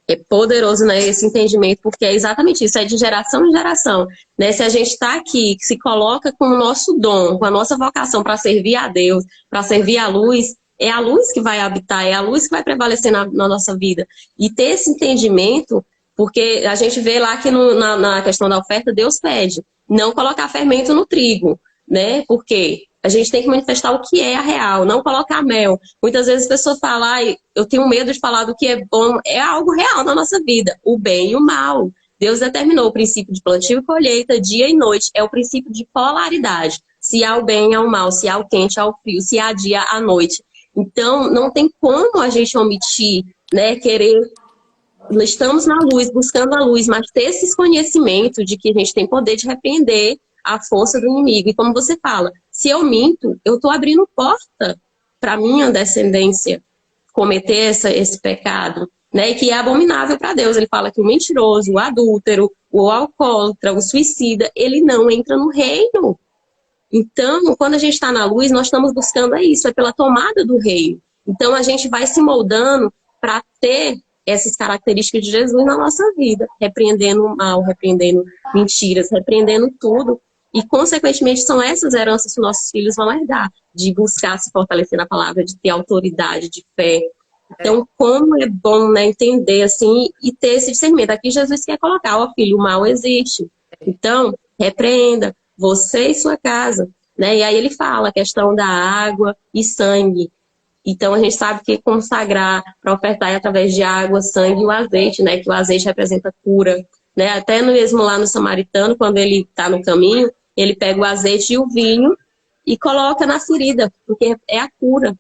É poderoso, né, esse entendimento, porque é exatamente isso, é de geração em geração, né? Se a gente está aqui, se coloca com o nosso dom, com a nossa vocação para servir a Deus, para servir a luz, é a luz que vai habitar, é a luz que vai prevalecer na nossa vida. E ter esse entendimento, porque a gente vê lá que na questão da oferta, Deus pede não colocar fermento no trigo, né? Porque a gente tem que manifestar o que é a real, não colocar mel. Muitas vezes as pessoas falam, ai, eu tenho medo de falar do que é bom. É algo real na nossa vida, o bem e o mal. Deus determinou o princípio de plantio e colheita, dia e noite. É o princípio de polaridade. Se há o bem, há o mal. Se há o quente, há o frio. Se há dia, há noite. Então, não tem como a gente omitir, né, querer... Estamos na luz, buscando a luz, mas ter esse conhecimento de que a gente tem poder de repreender a força do inimigo. E como você fala, se eu minto, eu estou abrindo porta para minha descendência cometer esse pecado, né? Que é abominável para Deus. Ele fala que o mentiroso, o adúltero, o alcoólatra, o suicida, ele não entra no reino. Então, quando a gente está na luz, nós estamos buscando isso, é pela tomada do reino. Então, a gente vai se moldando para ter essas características de Jesus na nossa vida, repreendendo o mal, repreendendo mentiras, repreendendo tudo. E, consequentemente, são essas heranças que nossos filhos vão herdar, de buscar se fortalecer na palavra, de ter autoridade, de fé. Então, como é bom, né, entender assim e ter esse discernimento. Aqui Jesus quer colocar, ó filho, o mal existe. Então, repreenda você e sua casa, né? E aí ele fala a questão da água e sangue. Então, a gente sabe que consagrar para ofertar é através de água, sangue e o azeite, né? Que o azeite representa cura, né? Até mesmo lá no samaritano, quando ele está no caminho, ele pega o azeite e o vinho e coloca na ferida, porque é a cura.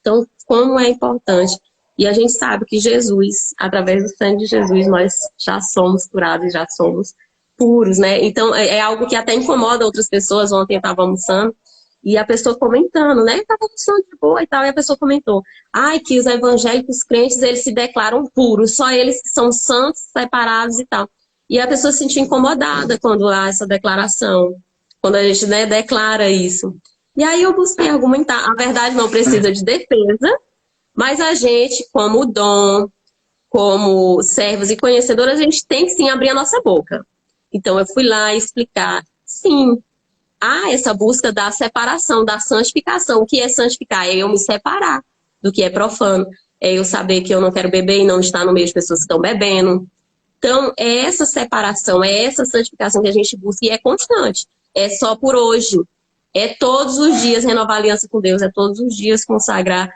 Então, como é importante. E a gente sabe que Jesus, através do sangue de Jesus, nós já somos curados, já somos puros, né? Então, é algo que até incomoda outras pessoas. Ontem eu estava almoçando e a pessoa comentando, né? Estava almoçando de boa e tal, e a pessoa comentou, ai, que os evangélicos crentes, eles se declaram puros, só eles que são santos, separados e tal. E a pessoa se sentiu incomodada quando há essa declaração, quando a gente, né, declara isso. E aí eu busquei argumentar, a verdade não precisa de defesa, mas a gente, como dom, como servos e conhecedores, a gente tem que sim abrir a nossa boca. Então eu fui lá explicar, sim, há essa busca da separação, da santificação. O que é santificar? É eu me separar do que é profano. É eu saber que eu não quero beber e não estar no meio de pessoas que estão bebendo. Então, é essa separação, é essa santificação que a gente busca e é constante. É só por hoje. É todos os dias renovar a aliança com Deus, é todos os dias consagrar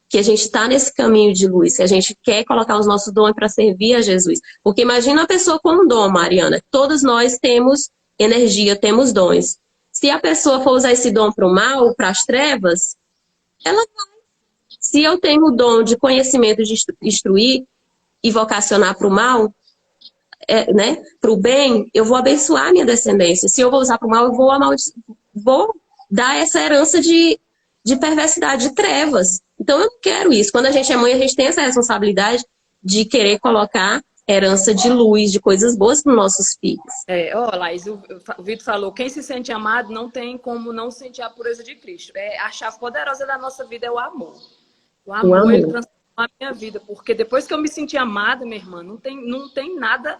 que a gente está nesse caminho de luz, que a gente quer colocar os nossos dons para servir a Jesus. Porque imagina a pessoa com um dom, Mariana. Todos nós temos energia, temos dons. Se a pessoa for usar esse dom para o mal, para as trevas, ela vai. Se eu tenho o dom de conhecimento de instruir e vocacionar para o mal, né, para o bem, eu vou abençoar a minha descendência. Se eu vou usar para o mal, eu vou dar essa herança de perversidade, de trevas. Então, eu não quero isso. Quando a gente é mãe, a gente tem essa responsabilidade de querer colocar herança de luz, de coisas boas para os nossos filhos. Laís, o Vitor falou, quem se sente amado não tem como não sentir a pureza de Cristo. A chave poderosa da nossa vida é o amor. O amor, ele transforma a minha vida, porque depois que eu me senti amada, minha irmã, não tem nada...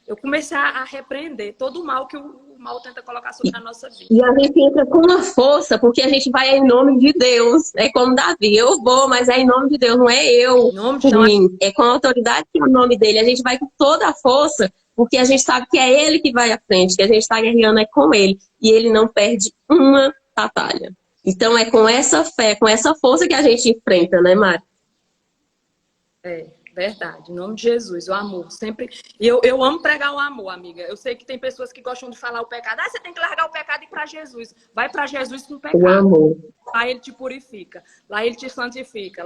Eu comecei a repreender todo o mal que o mal tenta colocar sobre a nossa vida. E a gente entra com uma força, porque a gente vai em nome de Deus. É como Davi, eu vou, mas é em nome de Deus, não é eu por mim. É com a autoridade que é o nome dele. A gente vai com toda a força, porque a gente sabe que é ele que vai à frente, que a gente está guerreando é com ele. E ele não perde uma batalha. Então é com essa fé, com essa força que a gente enfrenta, né, Mari? Verdade, em nome de Jesus, o amor sempre... Eu amo pregar o amor, amiga. Eu sei que tem pessoas que gostam de falar o pecado. Você tem que largar o pecado e ir para Jesus. Vai para Jesus com o pecado. O amor. Lá ele te purifica, lá ele te santifica,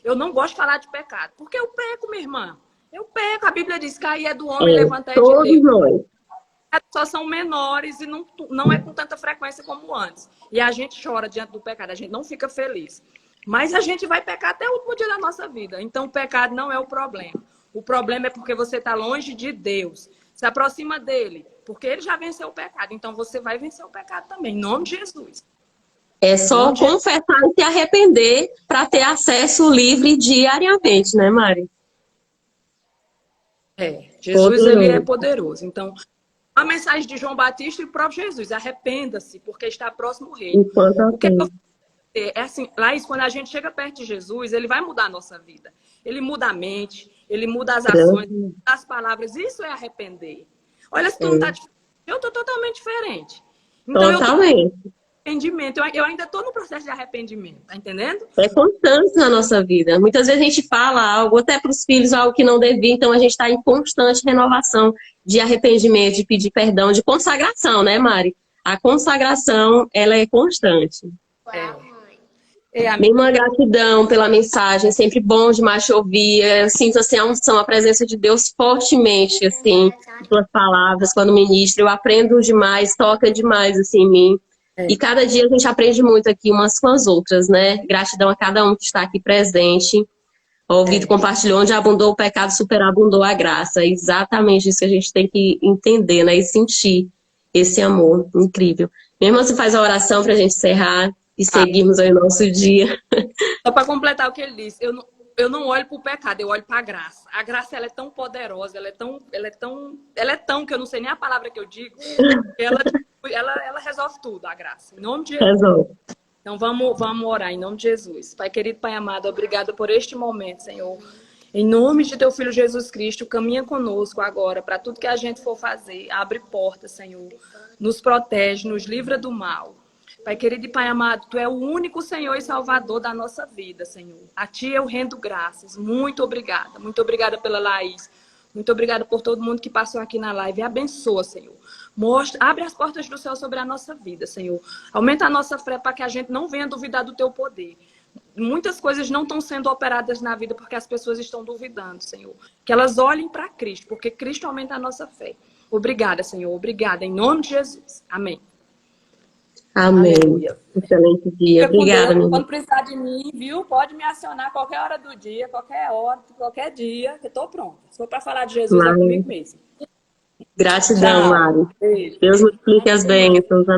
Eu não gosto de falar de pecado, porque eu peco, minha irmã. Eu peco. A Bíblia diz que aí é do homem levantar de Deus. Todos nós. Só são menores e não é com tanta frequência como antes. E a gente chora diante do pecado, a gente não fica feliz. Mas a gente vai pecar até o último dia da nossa vida. Então, o pecado não é o problema. O problema é porque você está longe de Deus. Se aproxima dele, porque ele já venceu o pecado. Então, você vai vencer o pecado também, em nome de Jesus. É Em só nome de confessar e se arrepender para ter acesso livre diariamente, né, Mari? Jesus, ele é Poderoso. poderoso. Então, a mensagem de João Batista e o próprio Jesus, arrependa-se, porque está próximo o reino. Enquanto há O que é que eu tempo. é assim, Laís, quando a gente chega perto de Jesus, ele vai mudar a nossa vida. Ele muda a mente, ele muda as ações, as palavras. Isso é arrepender. Olha, se tu não tá É, diferente, eu tô totalmente diferente. Então eu tô em totalmente. arrependimento. Eu ainda tô no processo de arrependimento, tá entendendo? É constante na nossa vida. Muitas vezes a gente fala algo, até para os filhos, algo que não devia, então a gente está em constante renovação de arrependimento, de pedir perdão, de consagração, né, Mari? A consagração, ela é constante. É, Minha irmã, gratidão pela mensagem, sempre bom demais te ouvir. Eu sinto assim, a unção, a presença de Deus fortemente, assim, em tuas palavras, quando ministro. Eu aprendo demais, toca demais, assim, em mim. E cada dia a gente aprende muito aqui umas com as outras, né? Gratidão a cada um que está aqui presente. O Vitor compartilhou, onde abundou o pecado, superabundou a graça. É exatamente isso que a gente tem que entender, né? E sentir esse amor incrível. Minha irmã, você faz a oração para a gente encerrar e seguirmos aí o nosso dia. só para completar o que ele disse, eu não olho para o pecado, eu olho para a graça. A graça, ela é tão poderosa, ela é tão que eu não sei nem a palavra que eu digo, que ela resolve tudo, a graça. Em nome de Jesus. Resolve. Então vamos orar em nome de Jesus. Pai querido, Pai amado, obrigada por este momento, Senhor. Em nome de teu filho Jesus Cristo, caminha conosco agora para tudo que a gente for fazer. Abre portas, Senhor. Nos protege, nos livra do mal. Pai querido e Pai amado, tu é o único Senhor e Salvador da nossa vida, Senhor. A ti eu rendo graças. Muito obrigada. Muito obrigada pela Laís. Muito obrigada por todo mundo que passou aqui na live. Abençoa, Senhor. Abre as portas do céu sobre a nossa vida, Senhor. Aumenta a nossa fé para que a gente não venha duvidar do teu poder. Muitas coisas não estão sendo operadas na vida porque as pessoas estão duvidando, Senhor. Que elas olhem para Cristo, porque Cristo aumenta a nossa fé. Obrigada, Senhor. Obrigada. Em nome de Jesus. Amém. Amém. Aleluia. Excelente dia. Fica com Obrigada, Deus. minha irmã. Quando precisar de mim, viu? Pode me acionar qualquer hora do dia, qualquer hora, qualquer dia, que eu estou pronta. Se for para falar de Jesus, é Mari. comigo mesmo. Gratidão, Tchau. Mari. Beijo. Deus multiplique as bênçãos. Amém.